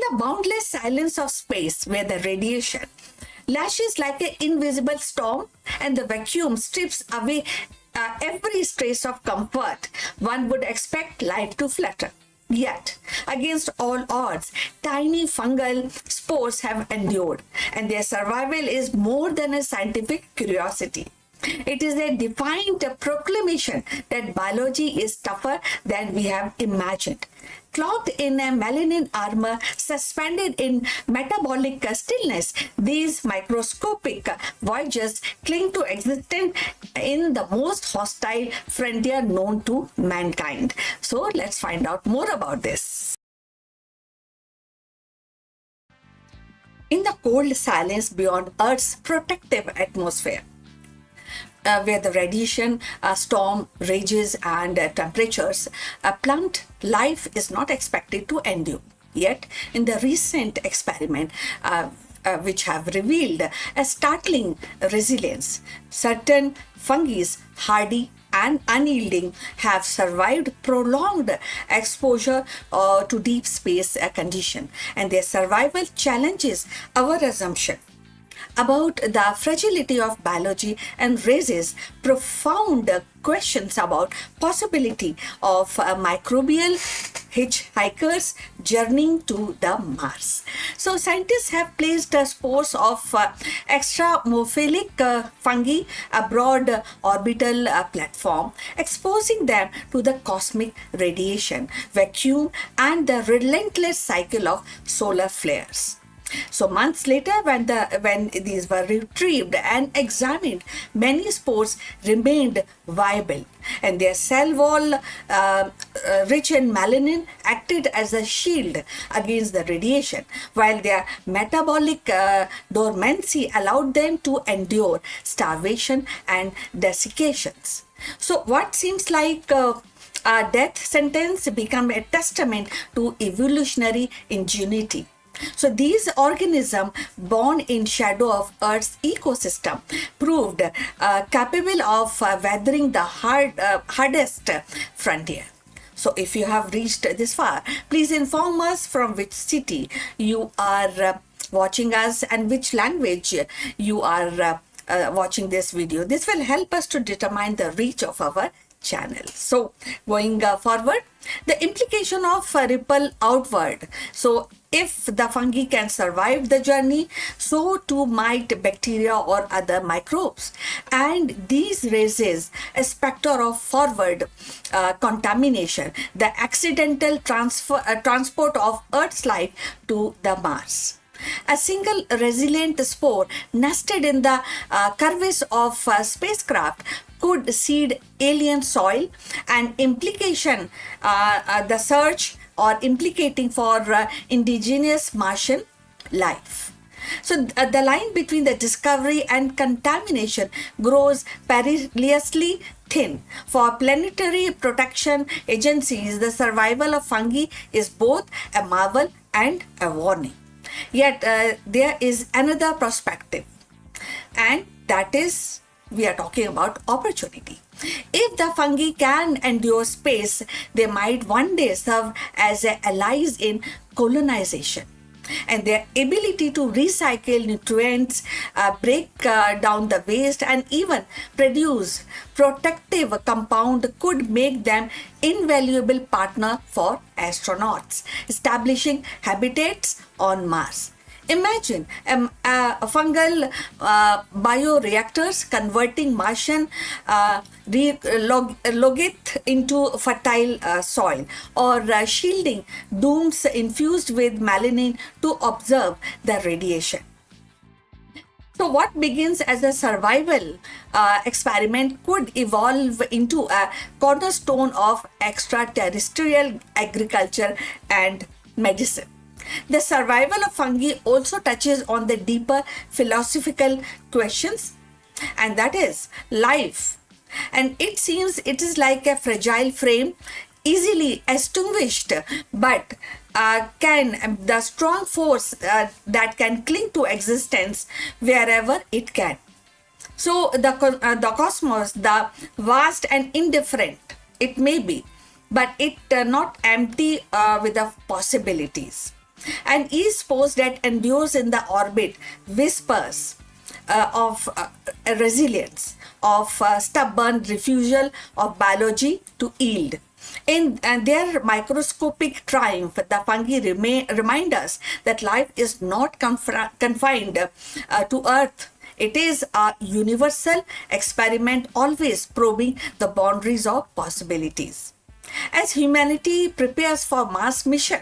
the boundless silence of space, where the radiation lashes like an invisible storm and the vacuum strips away every trace of comfort, one would expect life to flutter. Yet, against all odds, tiny fungal spores have endured, and their survival is more than a scientific curiosity. It is a defiant proclamation that biology is tougher than we have imagined. Clothed in a melanin armor, suspended in metabolic stillness, these microscopic voyagers cling to existence in the most hostile frontier known to mankind. So let's find out more about this. In the cold silence beyond Earth's protective atmosphere, where the radiation storm rages and temperatures plummet, life is not expected to endure. Yet, in the recent experiment, which have revealed a startling resilience, certain fungi, hardy and unyielding, have survived prolonged exposure to deep space condition, and their survival challenges our assumption about the fragility of biology and raises profound questions about possibility of microbial hitchhikers journeying to the Mars. So scientists have placed spores of extramophilic fungi aboard orbital platform, exposing them to the cosmic radiation, vacuum and the relentless cycle of solar flares. So months later, when these were retrieved and examined, many spores remained viable, and their cell wall, rich in melanin, acted as a shield against the radiation, while their metabolic dormancy allowed them to endure starvation and desiccations. So what seems like a death sentence become a testament to evolutionary ingenuity. So these organisms born in shadow of Earth's ecosystem proved capable of weathering the hardest frontier. So if you have reached this far, please inform us from which city you are watching us and which language you are watching this video. This will help us to determine the reach of our channel. So going forward, the implication of ripple outward. So if the fungi can survive the journey, so too might bacteria or other microbes. And these raises a specter of forward contamination, the accidental transport of Earth's life to the Mars. A single resilient spore nested in the crevice of spacecraft could seed alien soil, and implication the search or implicating for indigenous Martian life. So the line between the discovery and contamination grows perilously thin. For planetary protection agencies, the survival of fungi is both a marvel and a warning. Yet there is another perspective, and that is we are talking about opportunity. If the fungi can endure space, they might one day serve as allies in colonization. And their ability to recycle nutrients, break down the waste, and even produce protective compound could make them invaluable partner for astronauts establishing habitats on Mars. Imagine fungal bioreactors converting Martian logit into fertile soil, or shielding domes infused with melanin to observe the radiation. So what begins as a survival experiment could evolve into a cornerstone of extraterrestrial agriculture and medicine. The survival of fungi also touches on the deeper philosophical questions, and that is life. And it seems it is like a fragile frame, easily extinguished, but can the strong force that can cling to existence wherever it can. So the cosmos, the vast and indifferent, it may be, but it not empty with the possibilities. And each spore that endures in the orbit whispers of resilience, of stubborn refusal of biology to yield. In their microscopic triumph, the fungi remind us that life is not confined to Earth. It is a universal experiment, always probing the boundaries of possibilities. As humanity prepares for Mars mission,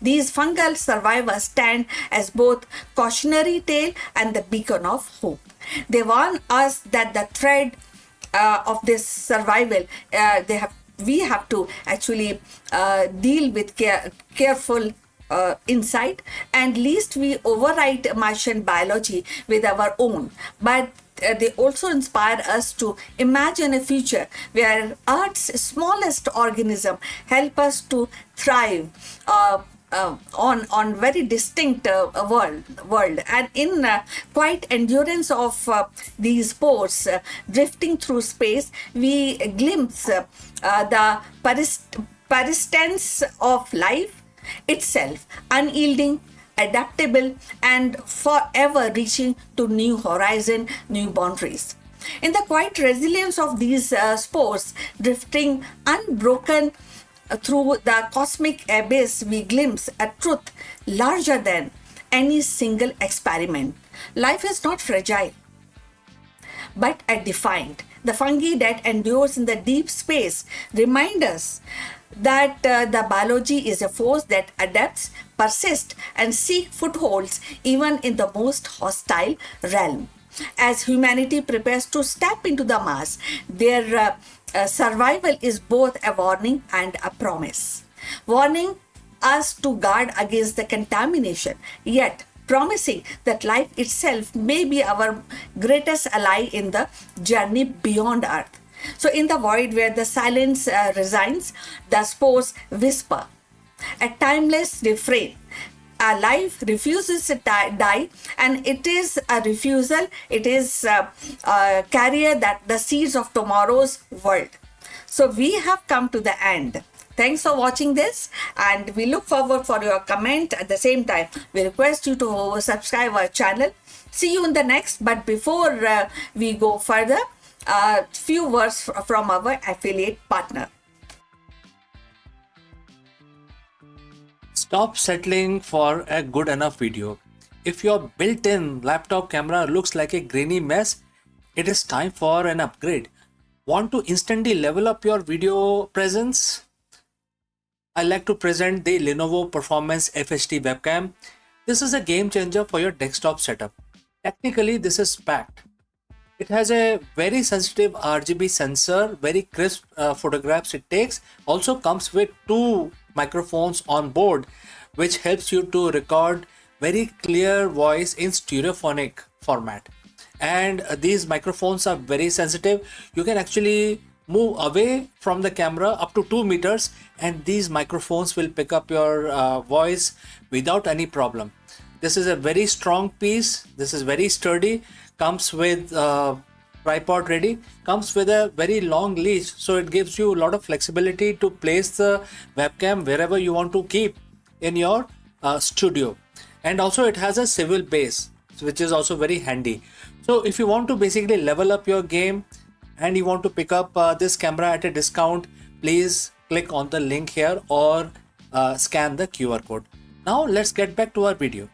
these fungal survivors stand as both cautionary tale and the beacon of hope. They warn us that the thread of this survival, we have to actually deal with careful insight, and least we overwrite Martian biology with our own. But they also inspire us to imagine a future where Earth's smallest organism help us to thrive on very distinct world, and in quiet endurance of these spores drifting through space, we glimpse the persistence of life itself, unyielding, adaptable, and forever reaching to new horizon, new boundaries. In the quiet resilience of these spores drifting unbroken through the cosmic abyss, we glimpse a truth larger than any single experiment. Life is not fragile, but defined. The fungi that endures in the deep space remind us that the biology is a force that adapts, persists, and seeks footholds even in the most hostile realm. As humanity prepares to step into the Mars, their survival is both a warning and a promise. Warning us to guard against the contamination, yet promising that life itself may be our greatest ally in the journey beyond Earth. So, in the void where the silence resigns, the spores whisper, a timeless refrain. A life refuses to die, and it is a refusal, it is a carrier that the seeds of tomorrow's world. So we have come to the end. Thanks for watching this, and we look forward for your comment. At the same time, we request you to subscribe our channel. See you in the next, but before we go further, a few words from our affiliate partner. Stop settling for a good enough video. If your built-in laptop camera looks like a grainy mess, it is time for an upgrade. Want to instantly level up your video presence? I like to present the Lenovo Performance FHD webcam. This is a game changer for your desktop setup. Technically, this is packed. It has a very sensitive RGB sensor, very crisp photographs it takes. Also comes with two microphones on board, which helps you to record very clear voice in stereophonic format. And these microphones are very sensitive. You can actually move away from the camera up to 2 meters, and these microphones will pick up your voice without any problem. This is a very strong piece. This is very sturdy. Comes with tripod ready, comes with a very long leash, so it gives you a lot of flexibility to place the webcam wherever you want to keep in your studio. And also it has a swivel base, which is also very handy. So if you want to basically level up your game and you want to pick up this camera at a discount, please click on the link here or scan the QR code. Now let's get back to our video.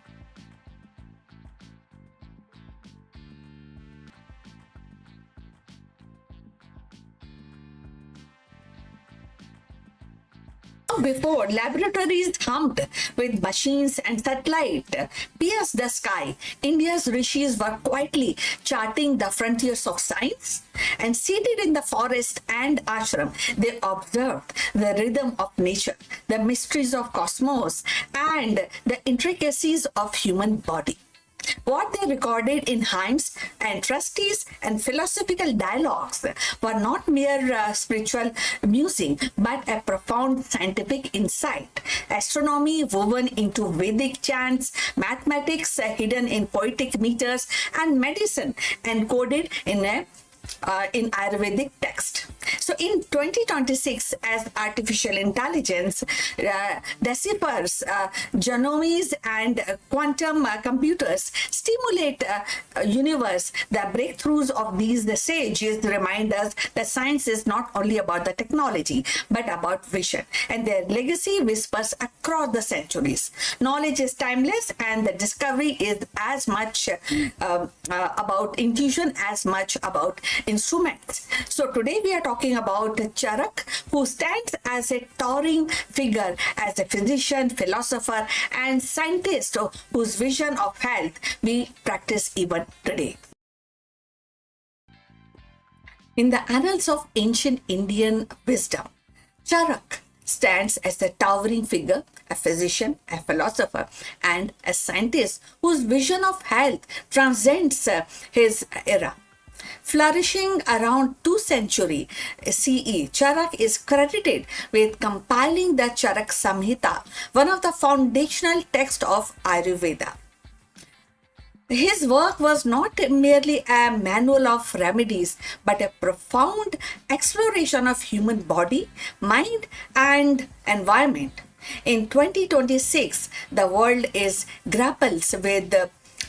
Before, laboratories hummed with machines and satellite pierced the sky. India's rishis were quietly charting the frontiers of science, and seated in the forest and ashram, they observed the rhythm of nature, the mysteries of cosmos, and the intricacies of human body. What they recorded in hymns and trustees and philosophical dialogues were not mere spiritual musing, but a profound scientific insight. Astronomy woven into Vedic chants, mathematics hidden in poetic meters, and medicine encoded in a in Ayurvedic text. So in 2026, as artificial intelligence deciphers genomes and quantum computers stimulate universe, the breakthroughs of these the sages remind us that science is not only about the technology but about vision, and their legacy whispers across the centuries. Knowledge is timeless, and the discovery is as much about intuition as much about instruments. So today we are talking about Charaka, who stands as a towering figure as a physician, philosopher, and scientist whose vision of health we practice even today. In the annals of ancient Indian wisdom, Charaka stands as a towering figure, a physician, a philosopher, and a scientist whose vision of health transcends his era. Flourishing around 2nd century CE, Charaka is credited with compiling the Charaka Samhita, one of the foundational texts of Ayurveda. His work was not merely a manual of remedies, but a profound exploration of human body, mind, and environment. In 2026, the world is grapples with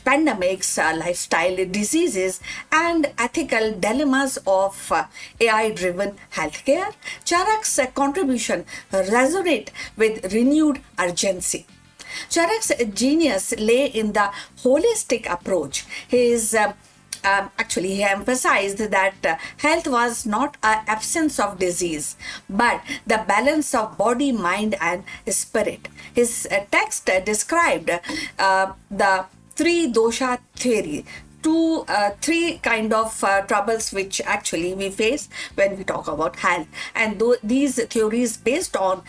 pandemics, lifestyle diseases, and ethical dilemmas of AI-driven healthcare. Charaka's contribution resonate with renewed urgency. Charaka's genius lay in the holistic approach. He emphasized that health was not an absence of disease, but the balance of body, mind, and spirit. His text described the three dosha theory, three kind of troubles which actually we face when we talk about health, and these theories based on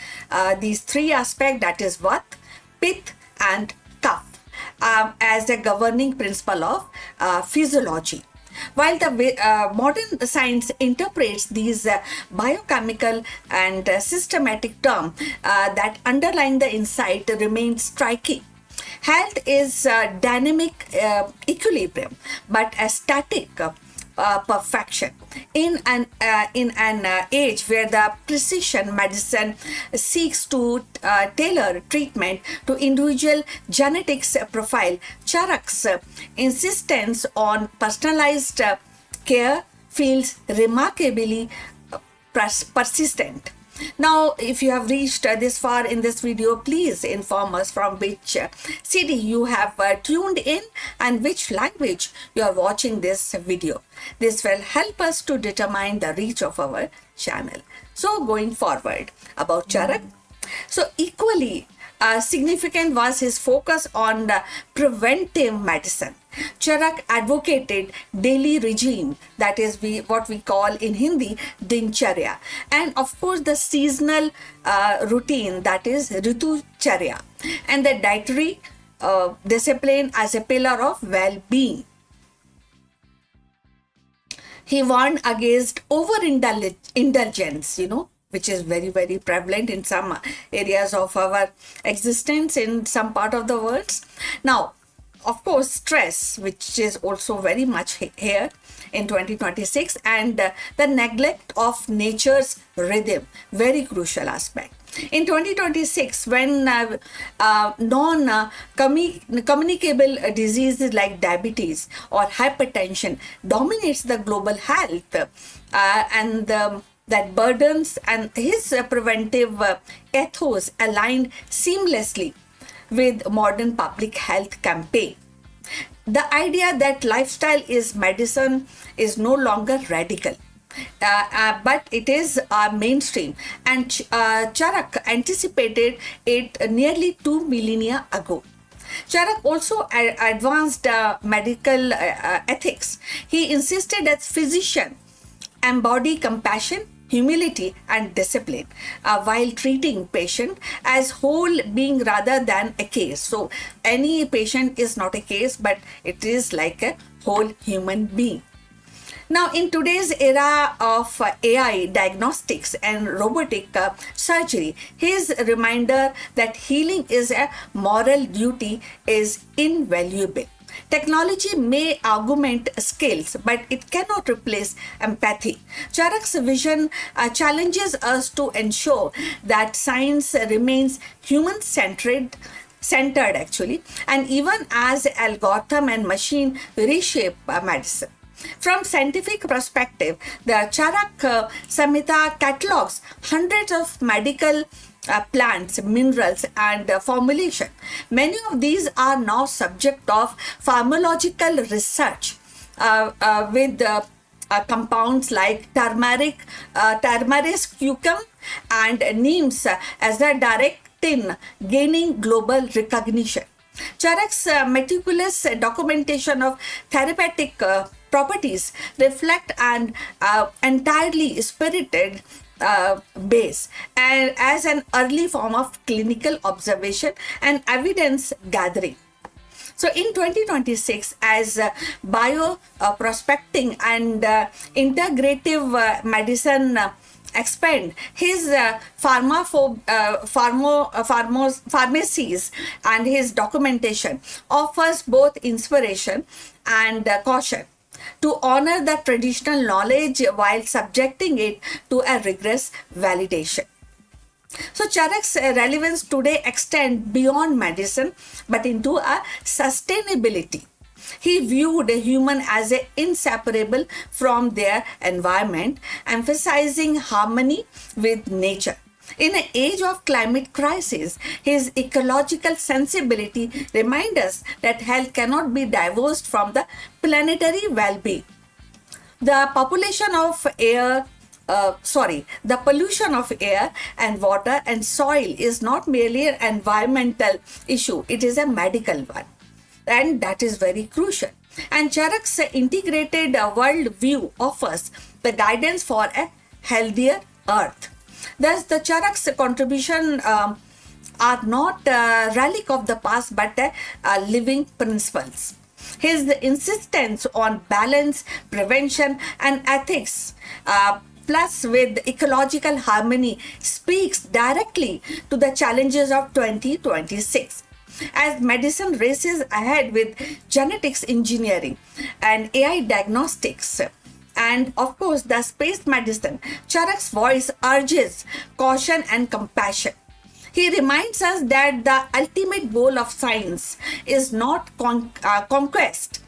these three aspects, that is Vata, Pitta, and Kapha, as a governing principle of physiology. While the modern science interprets these biochemical and systematic terms that underline the insight remains striking. Health is dynamic equilibrium, but a static perfection. In an age where the precision medicine seeks to tailor treatment to individual genetics profile, Charaka's insistence on personalized care feels remarkably persistent. Now, if you have reached this far in this video, please inform us from which city you have tuned in and which language you are watching this video. This will help us to determine the reach of our channel. So, going forward about Charaka. So, equally significant was his focus on the preventive medicine. Charaka advocated daily regime, that is what we call in Hindi dincharya, and of course the seasonal routine, that is ritucharya, and the dietary discipline as a pillar of well-being. He warned against overindulgence, which is very, very prevalent in some areas of our existence in some part of the world. Now, of course, stress, which is also very much here in 2026, and the neglect of nature's rhythm, very crucial aspect. In 2026, when non-communicable diseases like diabetes or hypertension dominates the global health, and that burdens and his preventive ethos aligned seamlessly with modern public health campaign. The idea that lifestyle is medicine is no longer radical, but it is mainstream, and Charaka anticipated it nearly 2 millennia ago. Charaka also advanced medical ethics. He insisted that physicians embody compassion, humility, and discipline while treating patient as whole being rather than a case. So any patient is not a case, but it is like a whole human being. Now, in today's era of AI diagnostics and robotic surgery, his reminder that healing is a moral duty is invaluable. Technology may augment skills, but it cannot replace empathy. Charak's vision challenges us to ensure that science remains centered actually, and even as algorithm and machine reshape medicine. From scientific perspective, the Charaka Samhita catalogs hundreds of medical plants, minerals, and formulation. Many of these are now subject of pharmacological research with compounds like turmeric cucum, and neems as a direct in gaining global recognition. Charak's meticulous documentation of therapeutic properties reflect an entirely spirited base and as an early form of clinical observation and evidence gathering. So in 2026, as bio prospecting and integrative medicine expand, his pharmacies and his documentation offers both inspiration and caution to honor the traditional knowledge while subjecting it to a rigorous validation. So Charak's relevance today extends beyond medicine but into a sustainability. He viewed a human as inseparable from their environment, emphasizing harmony with nature. In an age of climate crisis, his ecological sensibility reminds us that health cannot be divorced from the planetary well-being. The the pollution of air and water and soil is not merely an environmental issue, it is a medical one. And that is very crucial. And Charak's integrated world view offers the guidance for a healthier earth. Thus, the Charak's contribution are not a relic of the past but living principles. His insistence on balance, prevention, and ethics, plus with ecological harmony, speaks directly to the challenges of 2026. As medicine races ahead with genetics engineering and AI diagnostics, and of course the space medicine, Charak's voice urges caution and compassion. He reminds us that the ultimate goal of science is not conquest,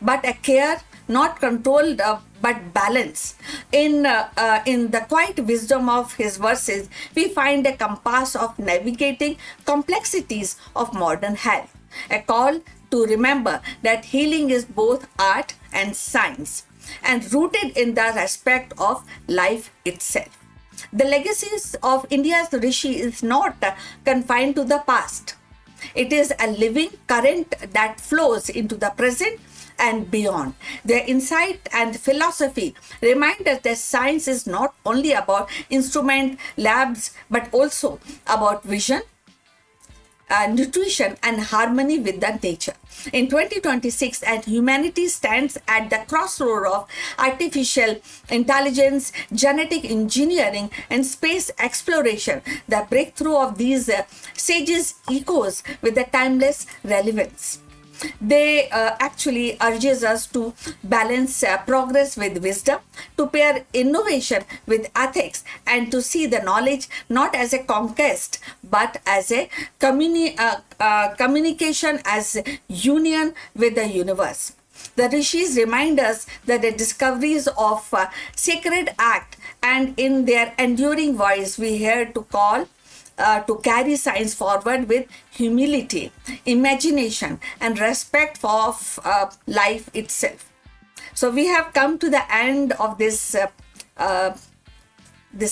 but a care, not controlled but balance. In the quiet wisdom of his verses, we find a compass of navigating complexities of modern health, a call to remember that healing is both art and science, and rooted in the respect of life itself. The legacies of India's Rishi is not confined to the past. It is a living current that flows into the present and beyond. Their insight and philosophy remind us that science is not only about instrument labs but also about vision, nutrition, and harmony with the nature. In 2026, as humanity stands at the crossroad of artificial intelligence, genetic engineering, and space exploration, the breakthrough of these sages echoes with a timeless relevance. They actually urges us to balance progress with wisdom, to pair innovation with ethics, and to see the knowledge not as a conquest but as a communication, as union with the universe. The rishis remind us that the discoveries of sacred act, and in their enduring voice we hear to call to carry science forward with humility, imagination, and respect for life itself. So we have come to the end of this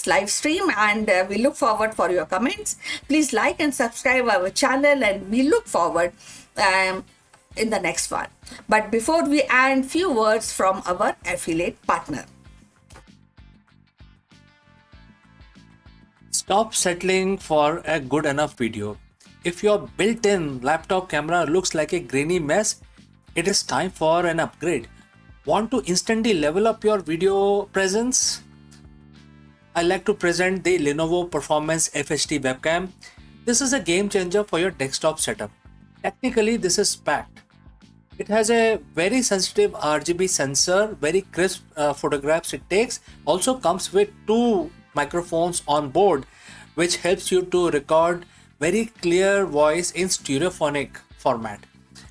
live stream, and we look forward for your comments. Please like and subscribe our channel, and we look forward in the next one. But before we end, few words from our affiliate partner. Stop settling for a good enough video. If your built-in laptop camera looks like a grainy mess, it is time for an upgrade. Want to instantly level up your video presence? I like to present the Lenovo Performance FHD webcam. This is a game changer for your desktop setup. Technically, this is packed. It has a very sensitive RGB sensor, very crisp photographs it takes. Also comes with two microphones on board, which helps you to record very clear voice in stereophonic format.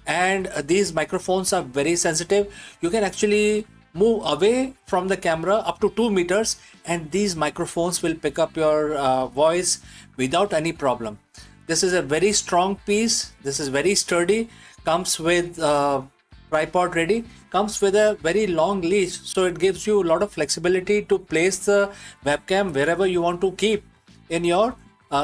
And these microphones are very sensitive. You can actually move away from the camera up to 2 meters, and these microphones will pick up your voice without any problem. This is a very strong piece. This is very sturdy. Comes with tripod ready. Comes with a very long leash, so it gives you a lot of flexibility to place the webcam wherever you want to keep in your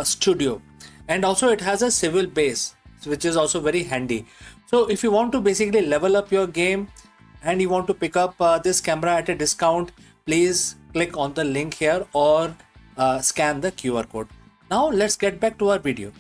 studio. And also it has a swivel base, which is also very handy. So if you want to basically level up your game and you want to pick up this camera at a discount, please click on the link here or scan the QR code. Now let's get back to our video.